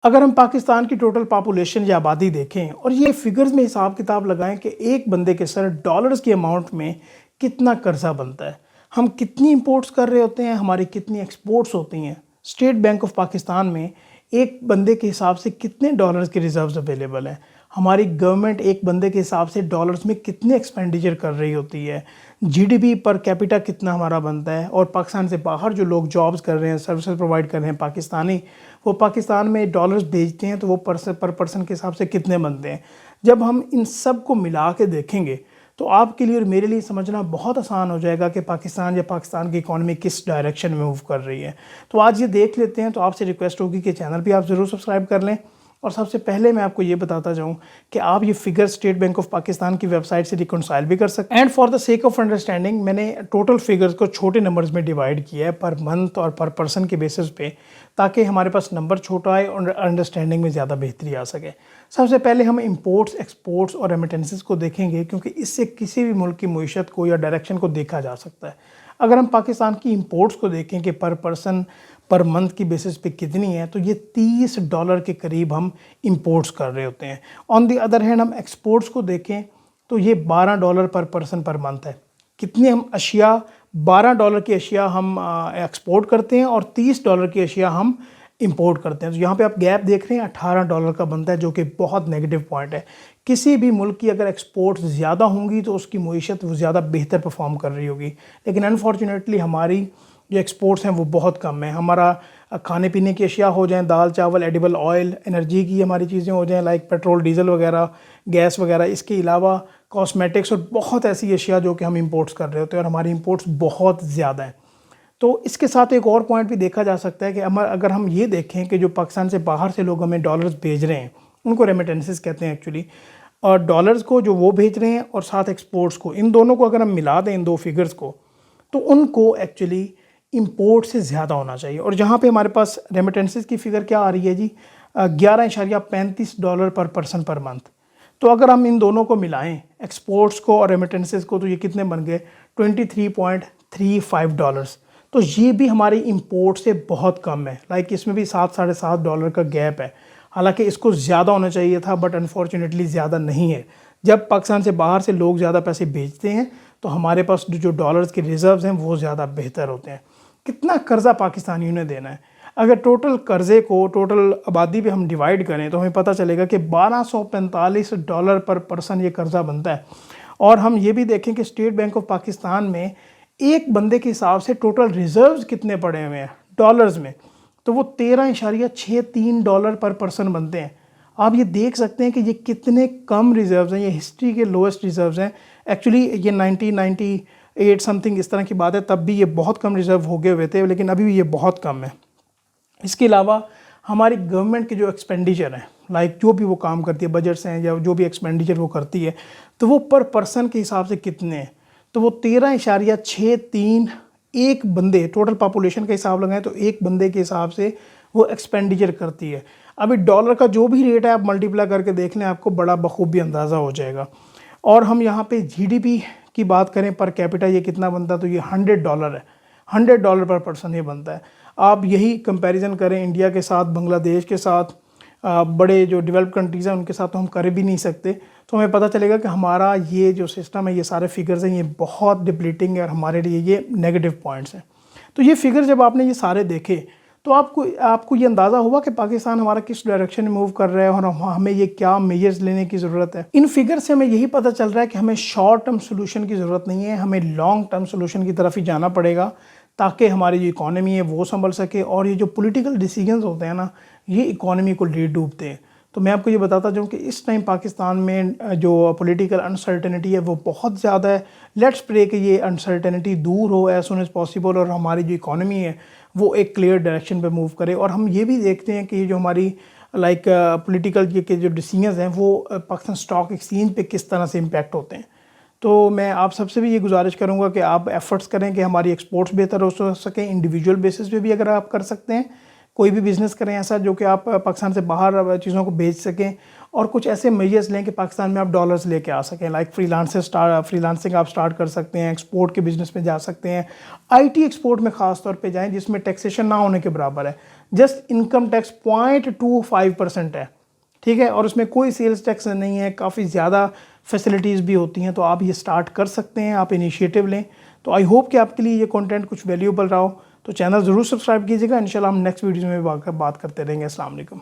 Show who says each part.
Speaker 1: اگر ہم پاکستان کی ٹوٹل پاپولیشن یا آبادی دیکھیں اور یہ فگرز میں حساب کتاب لگائیں کہ ایک بندے کے سر ڈالرز کی اماؤنٹ میں کتنا قرضہ بنتا ہے، ہم کتنی امپورٹس کر رہے ہوتے ہیں، ہماری کتنی ایکسپورٹس ہوتی ہیں، اسٹیٹ بینک آف پاکستان میں ایک بندے کے حساب سے کتنے ڈالرز کے ریزروز اویلیبل ہیں، ہماری گورنمنٹ ایک بندے کے حساب سے ڈالرز میں کتنے ایکسپینڈیچر کر رہی ہوتی ہے، G D P per capita کتنا ہمارا بنتا ہے، اور پاکستان سے باہر جو لوگ جابز کر رہے ہیں، سروسز پرووائڈ کر رہے ہیں پاکستانی، وہ پاکستان میں ڈالرز بھیجتے ہیں تو وہ پر پرسن کے حساب سے کتنے بنتے ہیں۔ جب ہم ان سب کو ملا کے دیکھیں گے تو آپ کے لیے اور میرے لیے سمجھنا بہت آسان ہو جائے گا کہ پاکستان یا پاکستان کی اکانومی کس ڈائریکشن میں موو کر رہی ہے۔ تو آج یہ دیکھ لیتے ہیں، تو آپ سے ریکویسٹ ہوگی کہ چینل بھی آپ ضرور سبسکرائب کر لیں، اور سب سے پہلے میں آپ کو یہ بتاتا جاؤں کہ آپ یہ figure state bank of Pakistan کی ویب سائٹ سے ریکنسائل بھی کر سکتے ہیں۔ And for the sake of understanding میں نے ٹوٹل فگرز کو چھوٹے نمبرز میں ڈیوائیڈ کیا ہے پر منتھ اور پر پرسن کے بیسس پہ، تاکہ ہمارے پاس نمبر چھوٹا آئے اور انڈرسٹینڈنگ میں زیادہ بہتری آ سکے۔ سب سے پہلے ہم امپورٹس، ایکسپورٹس اور ریمیٹنسز کو دیکھیں گے، کیونکہ اس سے کسی بھی ملک کی معیشت کو یا ڈائریکشن کو دیکھا جا سکتا ہے۔ اگر ہم پاکستان کی امپورٹس کو دیکھیں کہ پر پرسن پر منتھ کی بیسس پہ کتنی ہے، تو یہ $30 کے قریب ہم امپورٹس کر رہے ہوتے ہیں۔ آن دی ادر ہینڈ ہم ایکسپورٹس کو دیکھیں تو یہ $12 پر پرسن پر منتھ ہے۔ کتنے ہم اشیاء، $12 کی اشیاء ہم ایکسپورٹ کرتے ہیں اور $30 کی اشیاء ہم امپورٹ کرتے ہیں۔ تو یہاں پہ آپ گیپ دیکھ رہے ہیں، $18 کا بنتا ہے، جو کہ بہت نیگیٹو پوائنٹ ہے۔ کسی بھی ملک کی اگر ایکسپورٹس زیادہ ہوں گی تو اس کی معیشت وہ زیادہ بہتر پرفارم کر رہی ہوگی، لیکن انفارچونیٹلی ہماری جو ایکسپورٹس ہیں وہ بہت کم ہیں۔ ہمارا کھانے پینے کی اشیاء ہو جائیں، دال چاول، ایڈیبل آئل، انرجی کی ہماری چیزیں ہو جائیں لائک پیٹرول ڈیزل وغیرہ، گیس وغیرہ، اس کے علاوہ کاسمیٹکس اور بہت ایسی اشیاء جو کہ ہم امپورٹس کر رہے ہوتے ہیں، اور ہماری امپورٹس بہت زیادہ ہیں۔ تو اس کے ساتھ ایک اور پوائنٹ بھی دیکھا جا سکتا ہے کہ اگر ہم یہ دیکھیں کہ جو پاکستان سے باہر سے لوگ ہمیں ڈالرز بھیج رہے ہیں، ان کو ریمیٹنسز کہتے ہیں ایکچولی، اور ڈالرز کو جو وہ بھیج رہے ہیں اور ساتھ ایکسپورٹس کو، ان دونوں کو اگر ہم ملا دیں، ان دو فگرز کو، تو ان کو ایکچولی امپورٹ سے زیادہ ہونا چاہیے۔ اور جہاں پہ ہمارے پاس ریمیٹنسز کی فگر کیا آ رہی ہے جی، $11.35 پر پرسن پر منتھ۔ تو اگر ہم ان دونوں کو ملائیں، ایکسپورٹس کو اور ریمیٹنسز کو، تو یہ کتنے بن گئے؟ $23.35۔ تو یہ بھی ہماری امپورٹ سے بہت کم ہے، لائک اس میں بھی $7.5 کا گیپ ہے۔ حالانکہ اس کو زیادہ ہونا چاہیے تھا، بٹ انفارچونیٹلی زیادہ نہیں ہے۔ جب پاکستان سے باہر سے لوگ زیادہ پیسے بھیجتے ہیں تو ہمارے پاس جو ڈالرز کے ریزروز ہیں وہ زیادہ بہتر ہوتے ہیں۔ کتنا قرضہ پاکستانیوں نے دینا ہے؟ اگر ٹوٹل قرضے کو ٹوٹل آبادی پہ ہم ڈیوائیڈ کریں تو ہمیں پتہ چلے گا کہ $1245 پر پرسن یہ قرضہ بنتا ہے۔ اور ہم یہ بھی دیکھیں کہ اسٹیٹ بینک آف پاکستان میں ایک بندے کے حساب سے ٹوٹل ریزروز کتنے پڑے ہوئے ہیں ڈالرز میں، تو وہ $13.63 پر پرسن بنتے ہیں۔ آپ یہ دیکھ سکتے ہیں کہ یہ کتنے کم ریزروز ہیں، یہ ہسٹری کے لوئسٹ ریزروز ہیں۔ ایکچولی یہ 1998 سم تھنگ اس طرح کی بات ہے، تب بھی یہ بہت کم ریزرو ہو گئے ہوئے تھے، لیکن ابھی بھی یہ بہت کم ہے۔ اس کے علاوہ ہماری گورنمنٹ کے جو ایکسپینڈیچر ہیں، لائک جو بھی وہ کام کرتی ہے، بجٹس ہیں یا جو بھی ایکسپینڈیچر وہ کرتی ہے، تو وہ پر پرسن کے حساب سے کتنے ہیں؟ تو وہ 13.63 ایک بندے، ٹوٹل پاپولیشن کا حساب لگائیں تو ایک بندے کے حساب سے وہ ایکسپینڈیچر کرتی ہے۔ ابھی ڈالر کا جو بھی ریٹ ہے آپ ملٹیپلائی کر کے دیکھ لیں، آپ کو بڑا بخوبی اندازہ ہو جائے گا۔ اور ہم یہاں پہ جی ڈی پی کی بات کریں پر کیپیٹا یہ کتنا بنتا ہے، تو یہ $100 ہے، $100 پر پرسن یہ بنتا ہے۔ آپ یہی کمپیریزن کریں انڈیا کے ساتھ، بنگلہ دیش کے ساتھ، بڑے جو ڈیولپ کنٹریز ہیں ان کے ساتھ تو ہم کر بھی نہیں سکتے، تو ہمیں پتہ چلے گا کہ ہمارا یہ جو سسٹم ہے، یہ سارے فگرز ہیں، یہ بہت ڈپلیٹنگ ہے اور ہمارے لیے یہ نیگیٹو پوائنٹس ہیں۔ تو یہ فگر جب آپ نے یہ سارے دیکھے تو آپ کو یہ اندازہ ہوا کہ پاکستان ہمارا کس ڈائریکشن میں موو کر رہا ہے اور ہمیں یہ کیا میجرز لینے کی ضرورت ہے۔ ان فگر سے ہمیں یہی پتہ چل رہا ہے کہ ہمیں شارٹ ٹرم سولوشن کی ضرورت نہیں ہے، ہمیں لانگ ٹرم سولوشن کی طرف ہی جانا پڑے گا، تاکہ ہماری جو اکانومی ہے وہ سنبھل سکے، اور یہ جو پولیٹیکل ڈیسیجنز ہوتے ہیں نا، یہ اکانومی کو لیڈ ڈوبتے ہیں۔ تو میں آپ کو یہ بتاتا جاؤں کہ اس ٹائم پاکستان میں جو پولیٹیکل انسرٹنٹی ہے وہ بہت زیادہ ہے۔ لیٹس پرے کہ یہ انسرٹنٹی دور ہو ایز سون ایز پاسبل، اور ہماری جو اکانومی ہے وہ ایک کلیئر ڈائریکشن پہ موو کرے۔ اور ہم یہ بھی دیکھتے ہیں کہ یہ جو ہماری لائک پولیٹیکل کے جو ڈیسیجنز ہیں وہ پاکستان اسٹاک ایکسچینج پہ کس طرح سے امپیکٹ ہوتے ہیں۔ تو میں آپ سب سے بھی یہ گزارش کروں گا کہ آپ ایفرٹس کریں کہ ہماری ایکسپورٹس بہتر ہو سکیں، انڈیویجول بیسس پہ بھی اگر آپ کر سکتے ہیں، کوئی بھی بزنس کریں ایسا جو کہ آپ پاکستان سے باہر چیزوں کو بھیج سکیں، اور کچھ ایسے میجرز لیں کہ پاکستان میں آپ ڈالرز لے کے آ سکیں، لائک فری لانسنگ آپ سٹارٹ کر سکتے ہیں، ایکسپورٹ کے بزنس میں جا سکتے ہیں، آئی ٹی ایکسپورٹ میں خاص طور پہ جائیں جس میں ٹیکسیشن نہ ہونے کے برابر ہے۔ جسٹ انکم ٹیکس 0.25% ہے، ٹھیک ہے، اور اس میں کوئی سیلز ٹیکس نہیں ہے، کافی زیادہ فیسلٹیز بھی ہوتی ہیں، تو آپ یہ سٹارٹ کر سکتے ہیں، آپ انیشیٹو لیں. تو آئی ہوپ کہ آپ کے لیے یہ کنٹینٹ کچھ ویلیوبل رہا ہو. تو چینل ضرور سبسکرائب کیجیے گا. انشاءاللہ ہم نیکسٹ ویڈیوز میں بات کرتے رہیں گے. السلام علیکم.